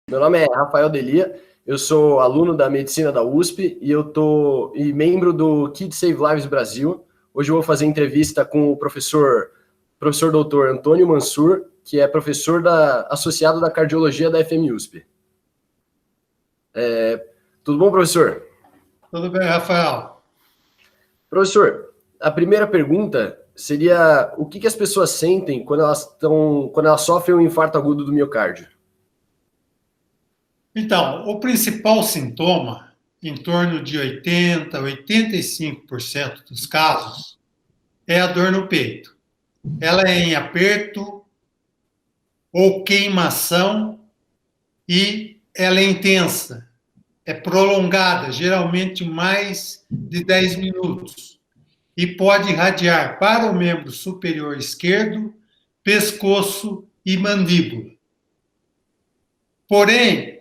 Meu nome é Rafael Delia, eu sou aluno da Medicina da USP e eu tô membro do Kids Save Lives Brasil. Hoje eu vou fazer entrevista com o professor doutor Antônio Mansur, que é professor associado da Cardiologia da FMUSP. Tudo bom, professor? Tudo bem, Rafael. Professor, a primeira pergunta seria: o que as pessoas sentem quando elas sofrem um infarto agudo do miocárdio? Então, o principal sintoma, em torno de 80% a 85% dos casos, é a dor no peito. Ela é em aperto ou queimação e ela é intensa, é prolongada, geralmente mais de 10 minutos, e pode irradiar para o membro superior esquerdo, pescoço e mandíbula. Porém,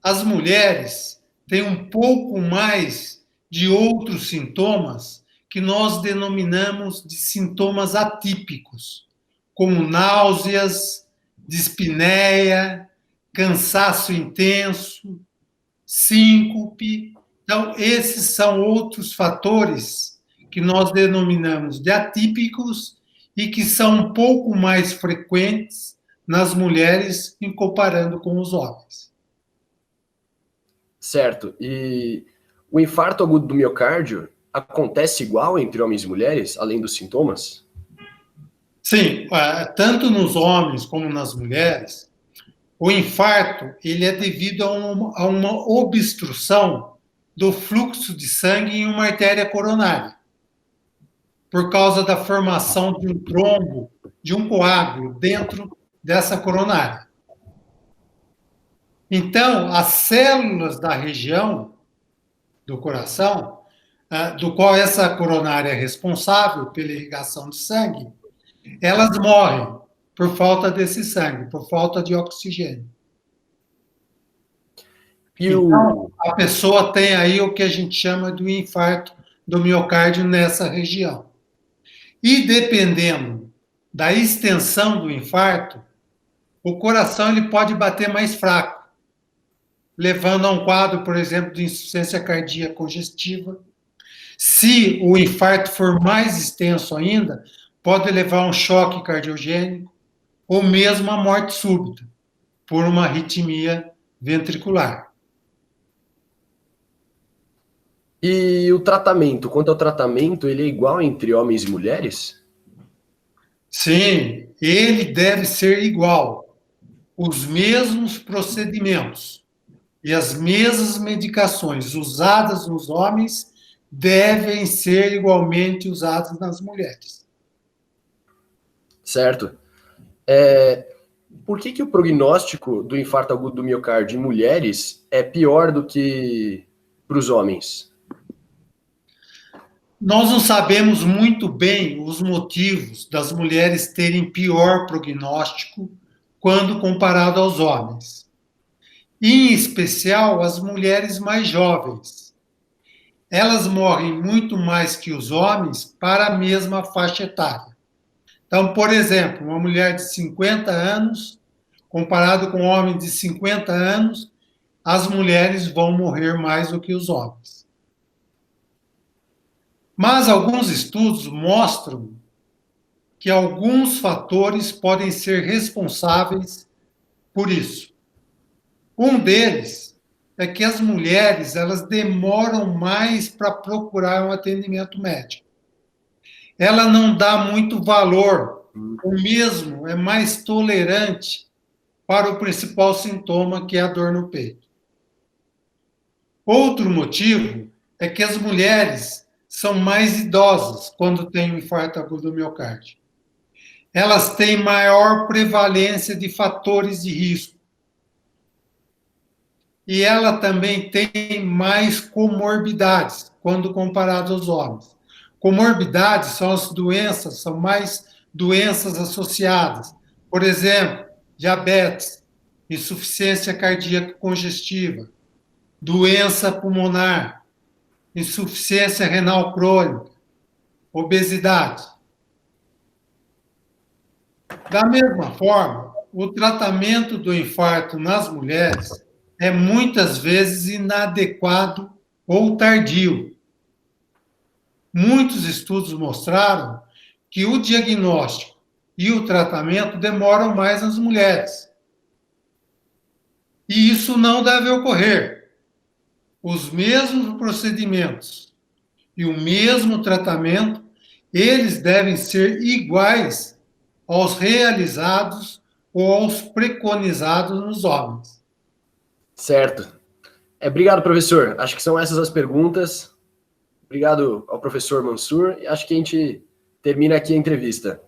as mulheres têm um pouco mais de outros sintomas que nós denominamos de sintomas atípicos, como náuseas, dispneia, cansaço intenso, síncope. Então, esses são outros fatores que nós denominamos de atípicos e que são um pouco mais frequentes nas mulheres em comparando com os homens. Certo. E o infarto agudo do miocárdio acontece igual entre homens e mulheres, além dos sintomas? Sim, tanto nos homens como nas mulheres, o infarto ele é devido a uma obstrução do fluxo de sangue em uma artéria coronária, por causa da formação de um trombo, de um coágulo dentro dessa coronária. Então, as células da região do coração, do qual essa coronária é responsável pela irrigação de sangue, elas morrem por falta desse sangue, por falta de oxigênio. Então, a pessoa tem aí o que a gente chama de infarto do miocárdio nessa região. E dependendo da extensão do infarto, o coração ele pode bater mais fraco, levando a um quadro, por exemplo, de insuficiência cardíaca congestiva. Se o infarto for mais extenso ainda, pode levar a um choque cardiogênico ou mesmo a morte súbita por uma arritmia ventricular. E o tratamento, quanto ao tratamento, ele é igual entre homens e mulheres? Sim, ele deve ser igual. Os mesmos procedimentos e as mesmas medicações usadas nos homens devem ser igualmente usadas nas mulheres. Certo. Por que o prognóstico do infarto agudo do miocárdio em mulheres é pior do que para os homens? Nós não sabemos muito bem os motivos das mulheres terem pior prognóstico quando comparado aos homens. Em especial, as mulheres mais jovens. Elas morrem muito mais que os homens para a mesma faixa etária. Então, por exemplo, uma mulher de 50 anos, comparado com um homem de 50 anos, as mulheres vão morrer mais do que os homens. Mas alguns estudos mostram que alguns fatores podem ser responsáveis por isso. Um deles é que as mulheres elas demoram mais para procurar um atendimento médico. Ela não dá muito valor, ou mesmo é mais tolerante para o principal sintoma, que é a dor no peito. Outro motivo é que as mulheres são mais idosas quando têm um infarto agudo do miocárdio. Elas têm maior prevalência de fatores de risco. E ela também tem mais comorbidades quando comparado aos homens. Comorbidades são as doenças, são mais doenças associadas. Por exemplo, diabetes, insuficiência cardíaca congestiva, doença pulmonar, insuficiência renal crônica, obesidade. Da mesma forma, o tratamento do infarto nas mulheres é muitas vezes inadequado ou tardio. Muitos estudos mostraram que o diagnóstico e o tratamento demoram mais nas mulheres. E isso não deve ocorrer. Os mesmos procedimentos e o mesmo tratamento, eles devem ser iguais aos realizados ou aos preconizados nos homens. Certo. Obrigado, professor. Acho que são essas as perguntas. Obrigado ao professor Mansur. E acho que a gente termina aqui a entrevista.